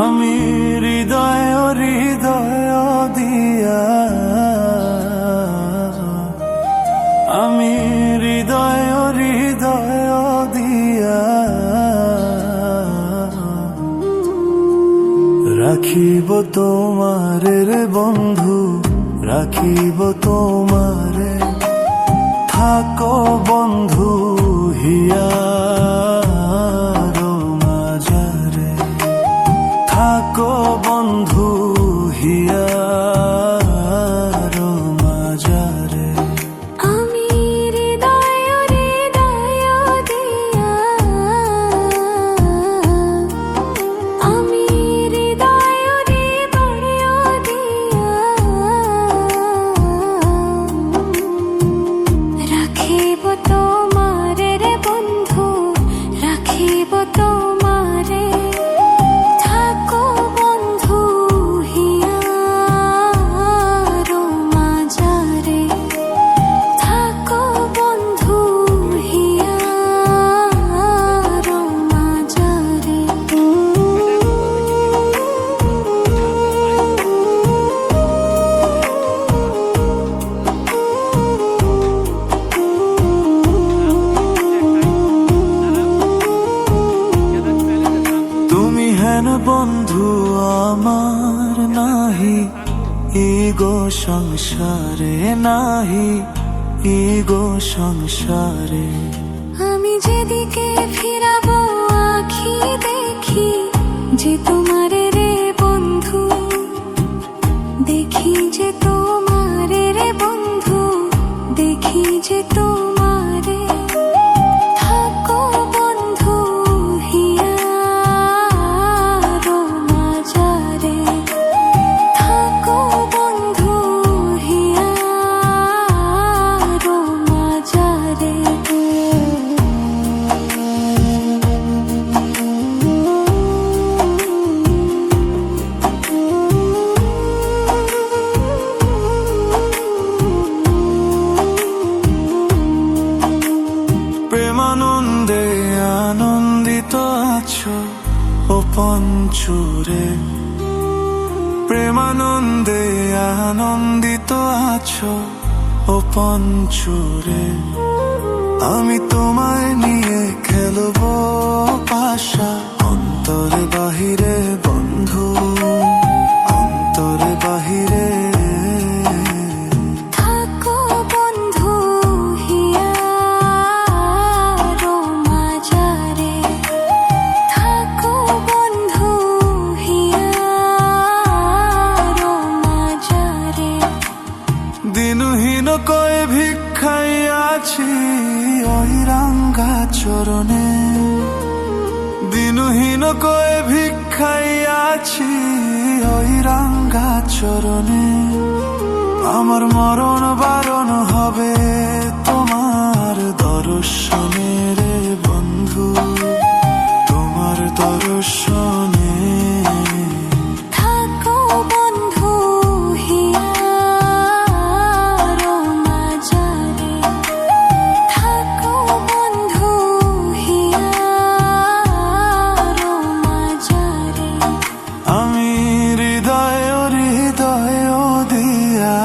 আমি হৃদয় হৃদয় দিয়া, আমি হৃদয় হৃদয় দিয়া রাখিব তোমারে রে বন্ধু, রাখিব তোমারে। থাকো বন্ধু হিয়ার মাঝারে, থাকো বন্ধু হিয়ার মাঝারে। আমি হৃদয় হৃদয় দিয়া, আমি হৃদয় হৃদয় দিয়া রাখিব তোমারে রে বন্ধু, রাখিব তোমারে। থাকো বন্ধু হিয়ার মাঝারে, থাকো বন্ধু হিয়ার মাঝারে। তুমি হেন বন্ধু আমার নাহি ইগো সংসারে, নাহি ইগো সংসারে। আমি যেদিকে ফিরাবো আখি দেখি যে তোমারে রে বন্ধু, দেখি যে তোমারে রে বন্ধু, দেখি যে তোমারে। থাকো বন্ধু হিয়ার মাঝারে, থাকো বন্ধু হিয়ার মাঝারে। প্রেমানন্দে আনন্দিত আছো ও পঞ্চুরে, প্রেমানন্দে আনন্দিত আছো ও পঞ্চুরে। আমি তোমায় নিয়ে খেলবো পাশা অন্তরে বাহিরে বন্ধু, অন্তরে বাহিরে। থাকো বন্ধু হিয়ার মাঝারে, থাকো বন্ধু হিয়ার মাঝারে। দিনহীন কয়ে ভিক্ষাই আছি ওই রাঙ্গা চরণে, দিনহীন কয়ে ভিক্ষাই আছি ওই রাঙ্গা চরণে। আমার মরণ বারণ হবে তোমার দর্শনে রে বন্ধু, তোমার দর্শনে। থাকো বন্ধু হিয়ার মাঝারে, থাকো বন্ধু হিয়ার মাঝারে। আমি হৃদয় হৃদয় দিয়া,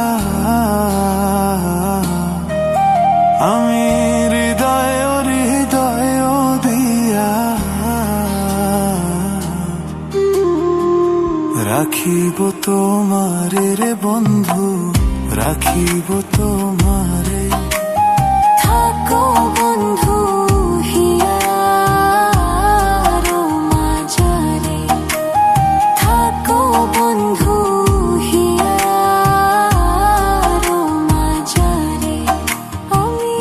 আমি হৃদয় হৃদয় দিয়া রাখিব তোমারে রে বন্ধু, রাখিব তোমারে। থাকো বন্ধু হিয়ার মাঝারে, থাকো বন্ধু হিয়ার মাঝারে। আমি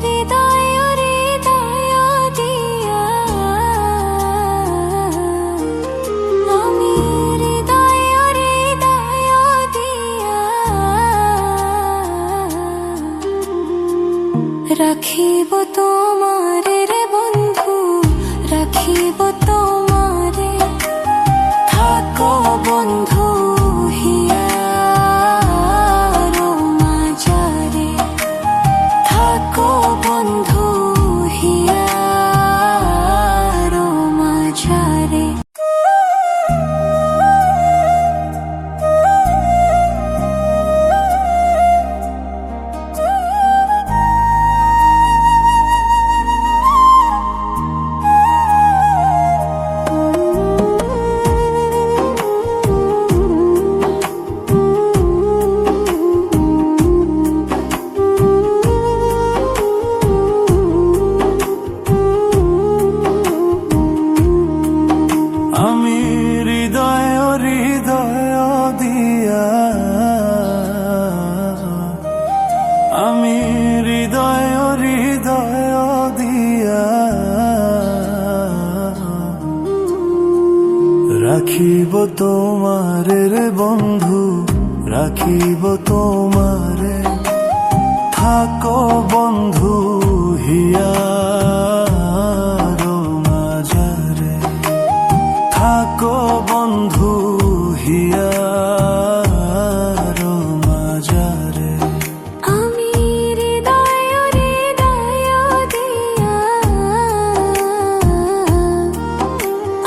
হৃদয় হৃদয় দিয়া, আমি হৃদয় হৃদয় দিয়া রাখিব তোমারে রে বন্ধু, রাখিব তোমারে। থাকো বন্ধু হিয়ার মাঝারে, থাকো বন্ধু হিয়ার মাঝারে। রাখিব তোমারে রে বন্ধু, রাখিব তোমারে। থাকো বন্ধু হিয়ার মাঝারে, থাকো বন্ধু হিয়ার মাঝারে। আমি হৃদয় হৃদয় দিয়া,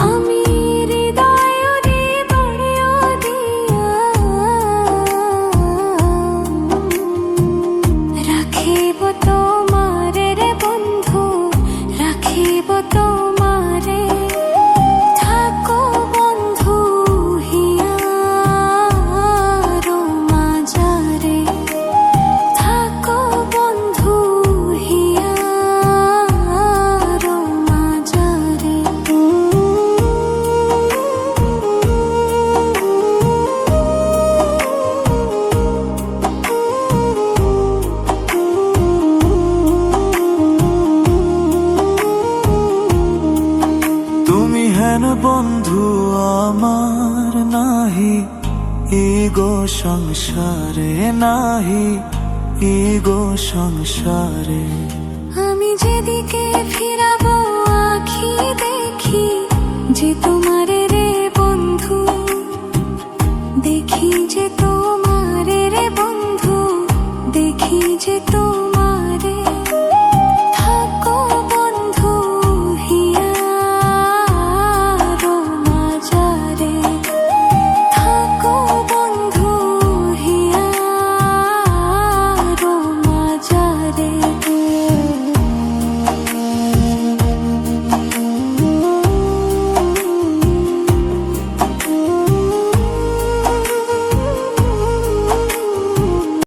আমি হৃদয় হৃদয় দিয়া রাখিব তোমারে রে বন্ধু, রাখিব তোমারে। থাকো বন্ধু হিয়ার মাঝারে, থাকো বন্ধু হিয়ার মাঝারে। তুমি হেন বন্ধু আমার নাহি ইগো সংসারে, নাহি ইগো সংসারে। আমি যেদিকে ফিরাবো আখি দেখি যে তোমারে